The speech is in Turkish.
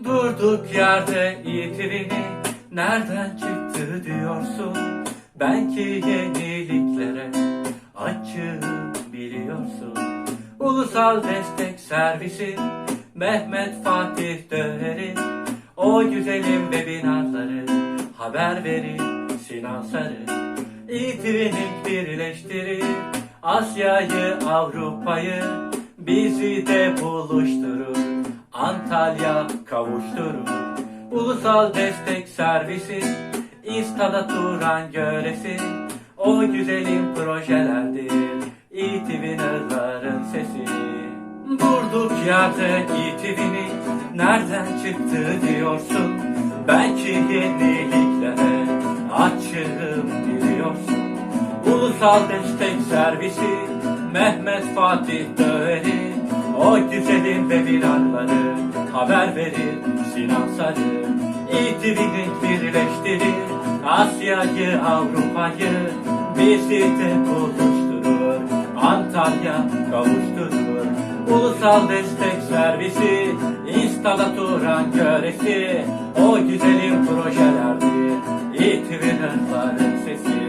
Durduk yerde İTV'ni nereden çıktı diyorsun? Ben ki yeniliklere açığım biliyorsun. Ulusal Destek Servisi Mehmet Fatih Döner'i, o güzelim webinarları haber verir Sinan Sarı. İTV'nin birleştirir Asya'yı Avrupa'yı, bizi de buluşturur, Antalya kavuşturur. Ulusal Destek Servisi İstada Turan göresin, o güzelim projelerdir İTV Nırların sesi. Durduk yerde İTV'nin nereden çıktı diyorsun? Belki yeniliklere açığım biliyorsun. Ulusal Destek Servisi Mehmet Fatih Döner'i, o güzelim webinarları haber verir Sinan Sarı. İTV'nin birleştirir Asya'yı Avrupa'yı, bizi de buluşturur, Antalya kavuşturur. Ulusal Destek Servisi İstada Turan göresi, o güzelim projelerdir İTV Nırların sesi.